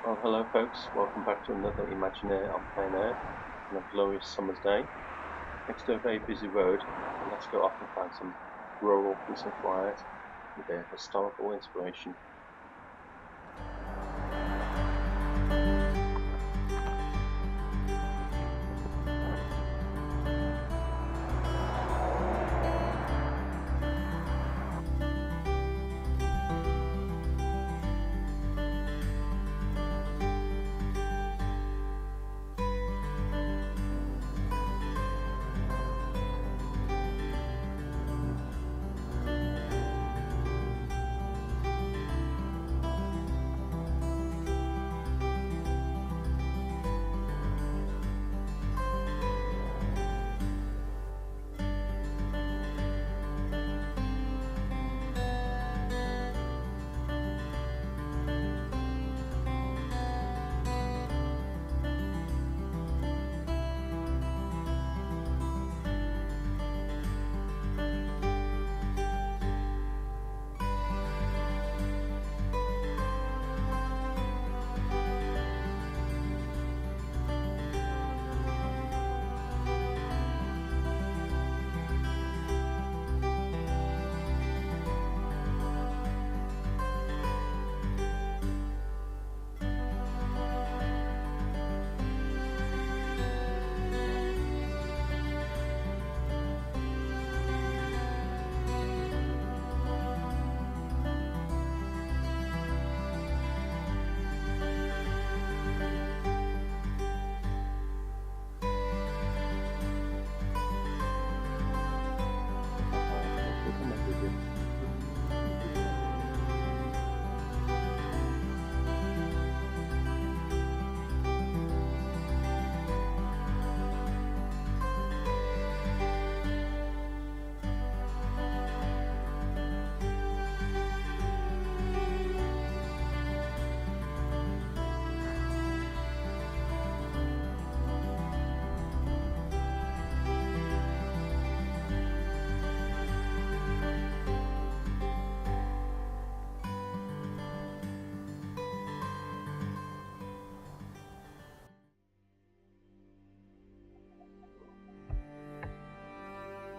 Well, hello folks, welcome back to another Imagineer on Plain Air on a glorious summer's day. Next to a very busy road, and let's go off and find some rural peace and quiet with a historical inspiration.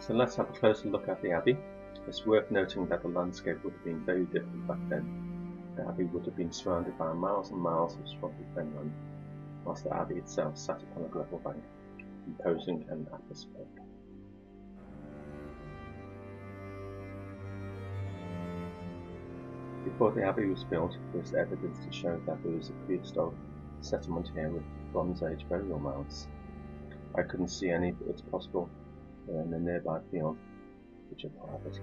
So let's have a closer look at the Abbey. It's worth noting that the landscape would have been very different back then. The Abbey would have been surrounded by miles and miles of swampy fenland, whilst the Abbey itself sat upon a gravel bank, imposing and atmospheric. Before the Abbey was built, there is evidence to show that there was a prehistoric settlement here with Bronze Age burial mounds. I couldn't see any, but it's possible they're in a nearby field, which are private.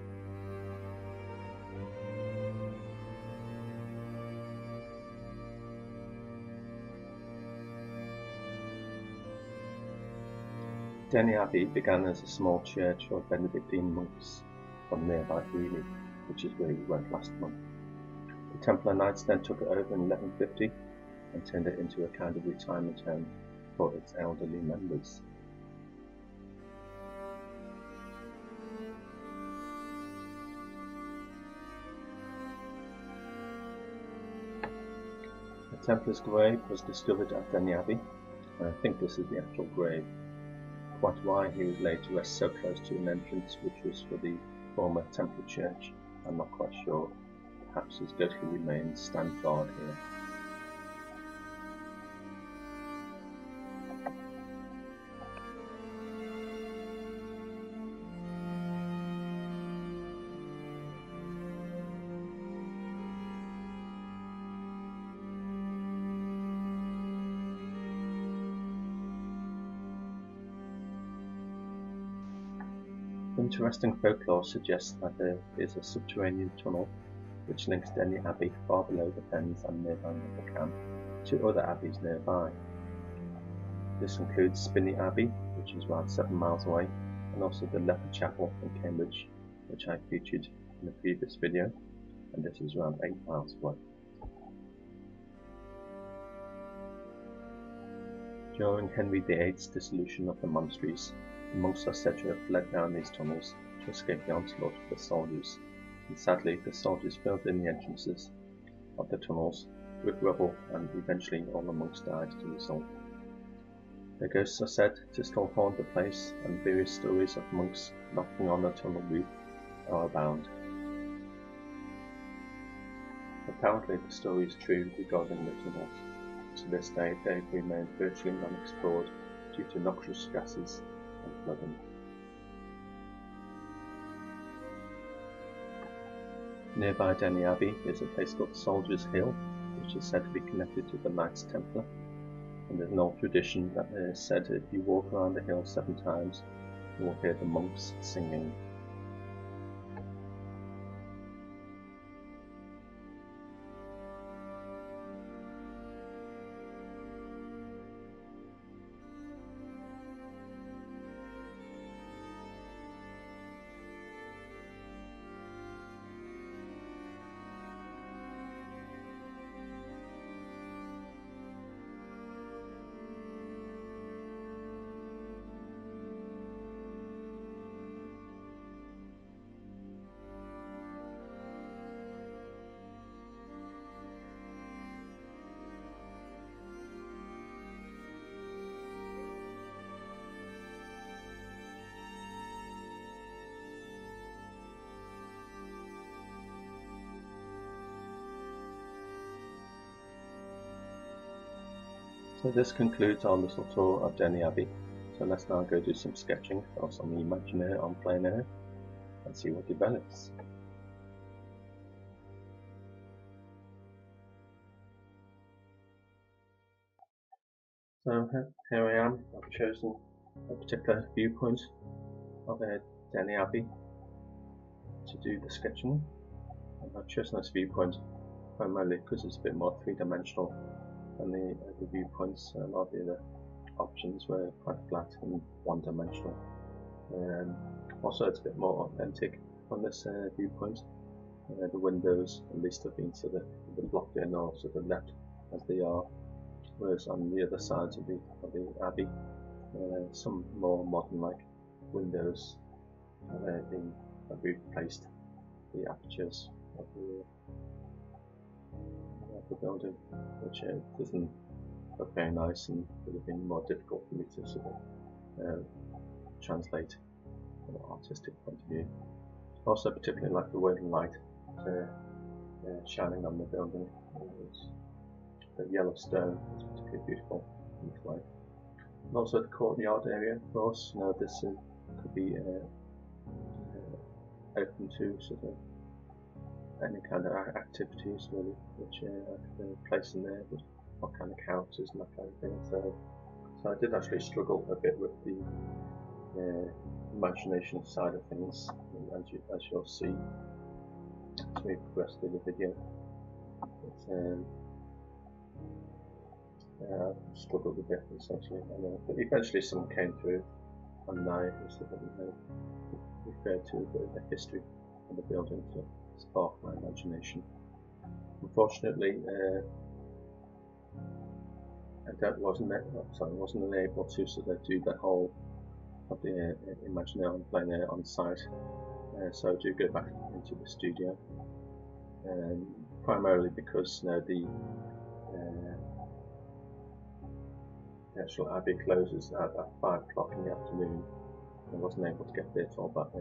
Denny Abbey began as a small church for Benedictine monks from nearby Greeley, which is where we went last month. The Templar Knights then took it over in 1150 and turned it into a kind of retirement home for its elderly members. A Templar's grave was discovered at Denny Abbey, and I think this is the actual grave. Quite why he was laid to rest so close to an entrance which was for the former Templar church, I'm not quite sure. Perhaps his ghostly remains stand guard here. Interesting folklore suggests that there is a subterranean tunnel which links Denny Abbey far below the fens and nearby Little Camp to other abbeys nearby. This includes Spinney Abbey, which is around 7 miles away, and also the Leopard Chapel in Cambridge, which I featured in a previous video, and this is around 8 miles away. During Henry VIII's dissolution of the monasteries, the monks are said to have fled down these tunnels to escape the onslaught of the soldiers, and sadly the soldiers filled in the entrances of the tunnels with rubble, and eventually all the monks died as a result. The ghosts are said to still haunt the place, and various stories of monks knocking on the tunnel roof are abound. Apparently the story is true regarding the tunnels. To this day they remain virtually unexplored due to noxious gases and flooding. Nearby Denny Abbey is a place called Soldiers' Hill, which is said to be connected to the Knights Templar, and there's an old tradition that is said if you walk around the hill 7 times, you will hear the monks singing. So this concludes our little tour of Denny Abbey. So let's now go do some sketching or some imaginary on plein air and see what develops. So here I am. I've chosen a particular viewpoint of Denny Abbey to do the sketching, and I've chosen this viewpoint primarily because it's a bit more three-dimensional than the other viewpoints. A lot of the other options were quite flat and one-dimensional. Also, it's a bit more authentic on this viewpoint. The windows at least have been sort of blocked in or sort of left as they are, whereas on the other sides of the abbey, some more modern-like windows have replaced the apertures of the building, which doesn't look very nice and would have been more difficult for me to sort of translate from an artistic point of view. Also, particularly like the way the light shining on the building. The yellow stone is particularly beautiful in this light. And also the courtyard area, of course. This could be open to sort of any kind of activities really, which I could place in there, with what kind of characters and that kind of thing. So I did actually struggle a bit with the imagination side of things, as you'll see as we progress through the video. I struggled a bit essentially, but eventually some came through, and I referred to the history of the building to spark my imagination. Unfortunately, I wasn't able to sort of do the whole of the imaginary and plein air on site, so I do go back into the studio, primarily because the actual abbey closes at 5 o'clock in the afternoon. I wasn't able to get there till about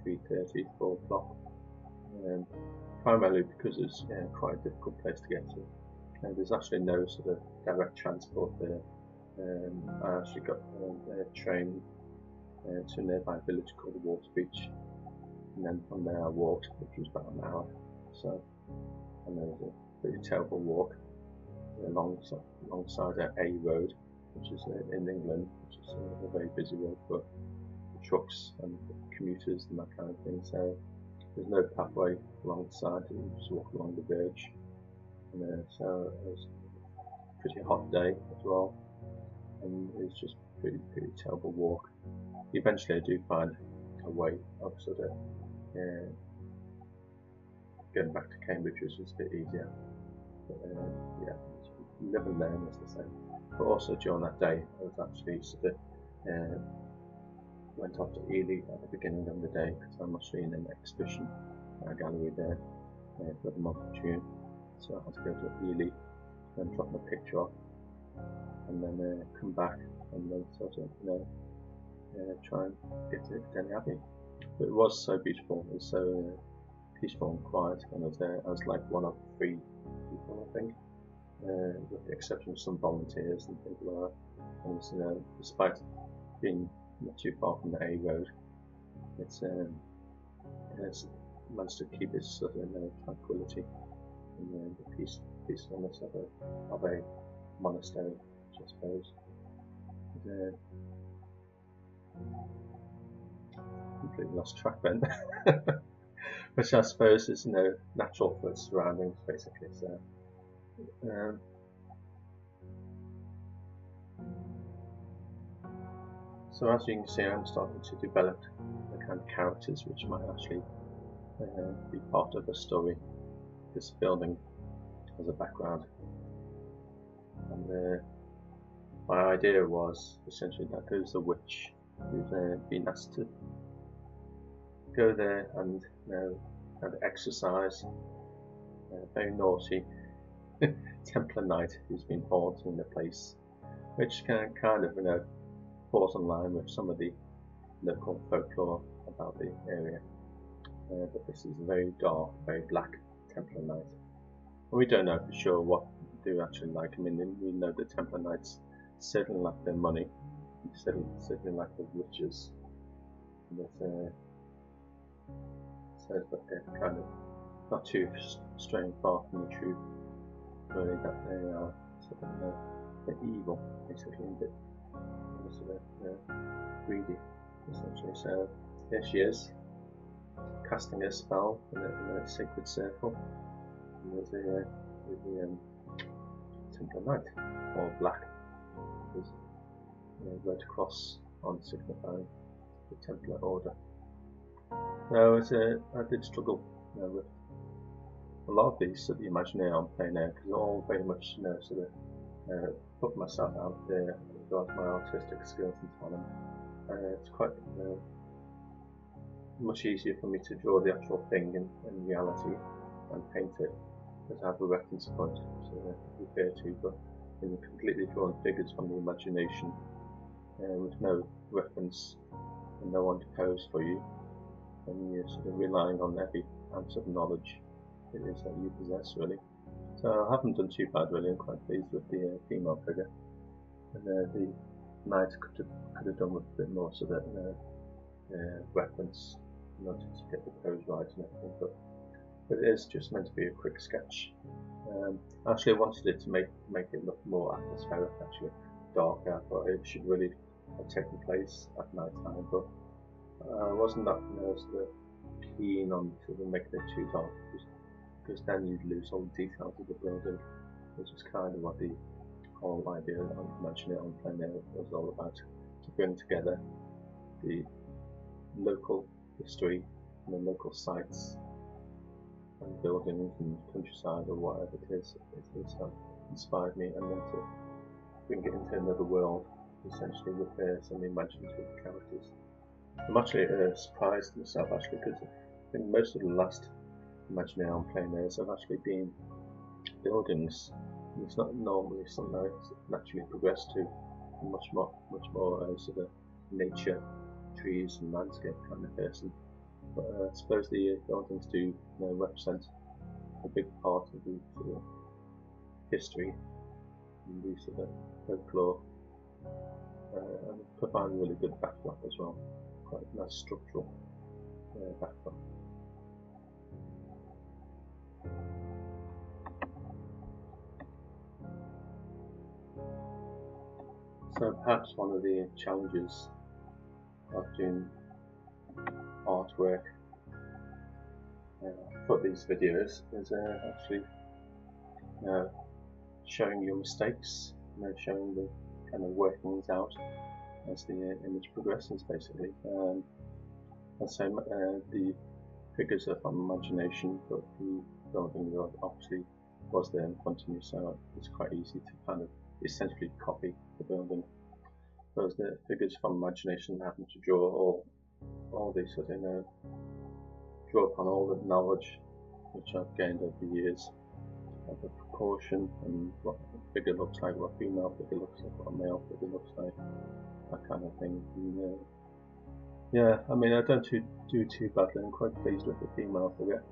3:30, 4 o'clock. Primarily because it's quite a difficult place to get to. There's actually no sort of direct transport there. I actually got a train to a nearby village called Water Beach, and then from there I walked, which was about an hour. So, and there was a pretty terrible walk alongside A road, which is in England, which is a very busy road for trucks and commuters and that kind of thing. So there's no pathway alongside, you just walk along the verge. And so it was a pretty hot day as well, and it was just pretty terrible walk. Eventually I do find a way of sort of getting back to Cambridge, which was a bit easier. But yeah, live and learn, as they say. But also during that day I was actually sort of went off to Ely at the beginning of the day, because I'm actually in an exhibition gallery there for the month of June, so I had to go to Ely then drop my picture off, and then come back and then sort of try and get to Denny Abbey. But it was so beautiful, it was so peaceful and quiet, and I was like one of 3 people, I think, with the exception of some volunteers and things like that. And despite being not too far from the A road, it's managed to keep its sort of tranquility and the peacefulness of a monastery, which I suppose. Completely lost track then. Which I suppose is natural for its surroundings, basically. So as you can see, I'm starting to develop the kind of characters which might actually be part of the story. This building as a background, and my idea was essentially that there's a witch who's been asked to go there and kind of exercise a very naughty Templar Knight who's been haunting the place, which can kind of falls in line with some of the local folklore about the area. But this is a very dark, very black Templar Knight. And we don't know for sure what they actually like. I mean, we know the Templar Knights certainly like their money, certainly like the witches. But says that they're kind of not too straying far from the truth, really, that they are sort of they're evil, basically, a bit sort of greedy, essentially. So here she is, casting a spell in a sacred circle, and there's the Templar Knight, all black, with a red cross on signifying the Templar order. Now, I did struggle with a lot of these sort of imaginary I'm playing now, because they're all very much sort of put myself out there regarding my artistic skills and talent. It's quite much easier for me to draw the actual thing in reality and paint it, as I have a reference point to refer to, but in completely drawn figures from the imagination with no reference and no one to pose for you, and you're sort of relying on every ounce of knowledge it is that you possess, really. So I haven't done too bad, really. I'm quite pleased with the female figure, and the knight could have done with a bit more sort of reference in order to get the pose right and everything, but it is just meant to be a quick sketch. Actually, I wanted it to make it look more atmospheric, actually darker, but it should really have taken place at night time, but I wasn't that sort of keen on sort of making it too dark, because then you'd lose all the details of the building, which is kind of what the whole idea of mentioning it on plein air was all about, to bring together the local history and the local sites and buildings and countryside or whatever it is that inspired me, and then to bring it into another world, essentially with some imaginative characters. I'm actually surprised myself, actually, because I think most of the last imaginary on plein airs have actually been buildings, and it's not normally something that's naturally progressed to much more sort of nature, trees and landscape kind of person. But I suppose the buildings do represent a big part of the sort of history and the sort of folklore, and provide a really good backdrop as well, quite a nice structural backdrop. So perhaps one of the challenges of doing artwork for these videos is actually showing your mistakes, showing the kind of workings out as the image progresses, basically. And so the figures are from imagination, but the building obviously was there in front of me, so it's quite easy to kind of essentially copy the building. Whereas the figures from imagination, having to draw all these sort of draw upon all the knowledge which I've gained over the years the proportion and what a figure looks like, what a female figure looks like, what a male figure looks like, that kind of thing. And, yeah, I mean, I don't do too badly. I'm quite pleased with the female figure.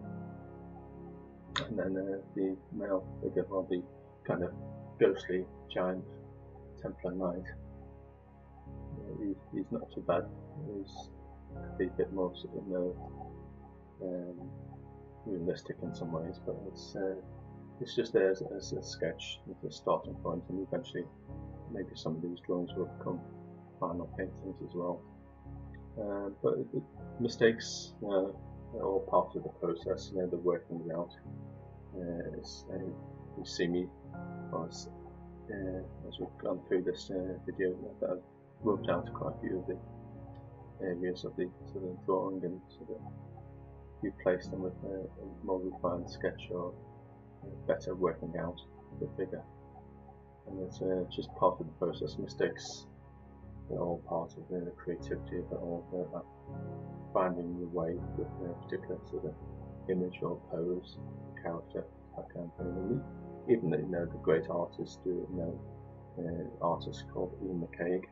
And then the male figure, well, the kind of ghostly giant Templar Knight. He's not too bad. He's could be a bit more sort of realistic in some ways, but it's just there as a sketch, as a starting point, and eventually maybe some of these drawings will become final paintings as well. But mistakes are all part of the process. The working it out. You see me as we've gone through this video that I've worked out quite a few of the areas of the sort of drawing and sort of replace them with a more refined sketch or better working out the figure. And it's just part of the process. Mistakes are all part of the creativity of it all, about finding your way with a particular sort of image or pose, character, that kind of thing. And even the great artists do it. Artist called Ian McCaig,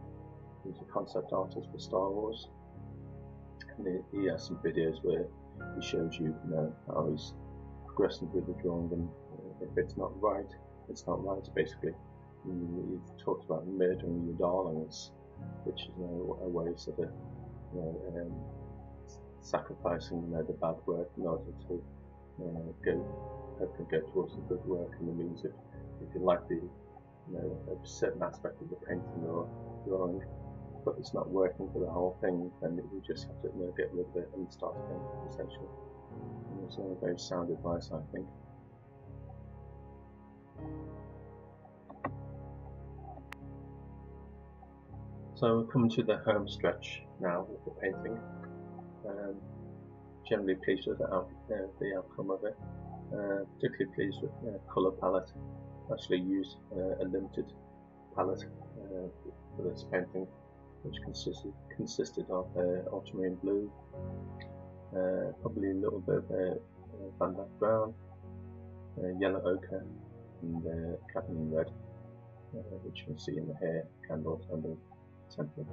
who's a concept artist for Star Wars, and he has some videos where he shows you, how he's progressing through the drawing, and if it's not right, it's not right. Basically, he talks about murdering your darlings, which is a way of sort of sacrificing the bad work in order to hopefully go towards the good work. And it means if you like the a certain aspect of the painting or drawing, but it's not working for the whole thing, then you just have to get rid of it and start again, essentially. And it's a very sound advice, I think. So we're coming to the home stretch now with the painting. Generally pleased with the outcome of it. Particularly pleased with the colour palette. Actually used a limited palette for this painting, which consisted of ultramarine blue, probably a little bit of Van Dyke brown, yellow ochre, and cadmium red, which you can see in the hair candles and the temple.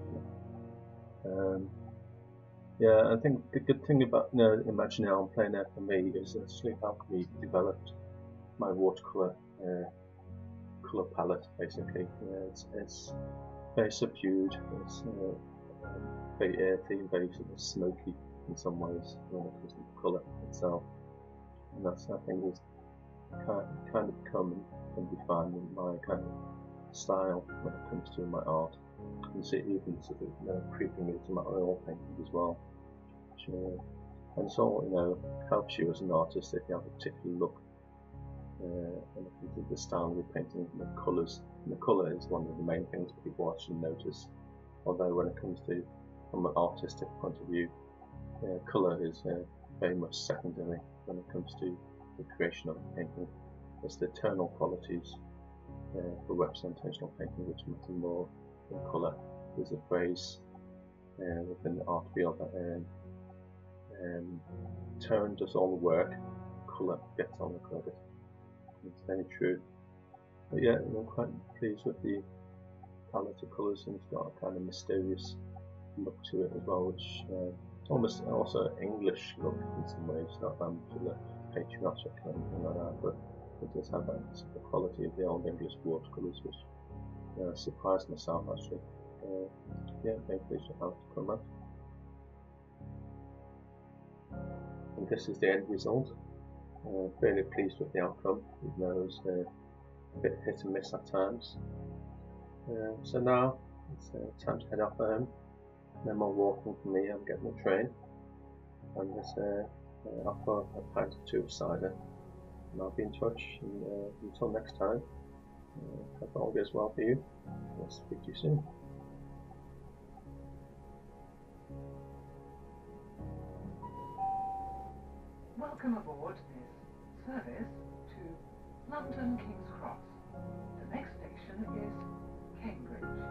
Yeah, I think the good thing about Imaginary on plein air for me is actually how we developed my watercolor color palette. Basically, it's very subdued. It's very earthy, very sort of smoky in some ways when it comes to the color itself, and that's, I think, is kind of become and define my kind of style when it comes to my art. You see it even sort of creeping into my oil painting as well. And it's all helps you as an artist if you have a particular look when it comes to the style of your painting, and the colours. And the colour is one of the main things people actually notice. Although when it comes to from an artistic point of view, colour is very much secondary when it comes to the creation of a painting. It's the tonal qualities for representational painting which matter more than colour. There's a phrase within the art field that tone does all the work, colour gets all the credit. It's very true. But yeah, I'm quite pleased with the palette of colours, and it's got a kind of mysterious look to it as well, which almost also an English look in some ways, not sort of patriotic or anything like that, but it does have that sort of quality of the old English watercolours, which surprised myself actually. Yeah, very pleased with how it's come out. And this is the end result. Fairly pleased with the outcome, even though it was a bit hit and miss at times. So now it's time to head off home. No more walking for me. I'm getting the train, and there's off for a pint or two of cider. And I'll be in touch. And until next time, hope all goes well for you. I'll speak to you soon. Welcome aboard this service to London King's Cross. The next station is Cambridge.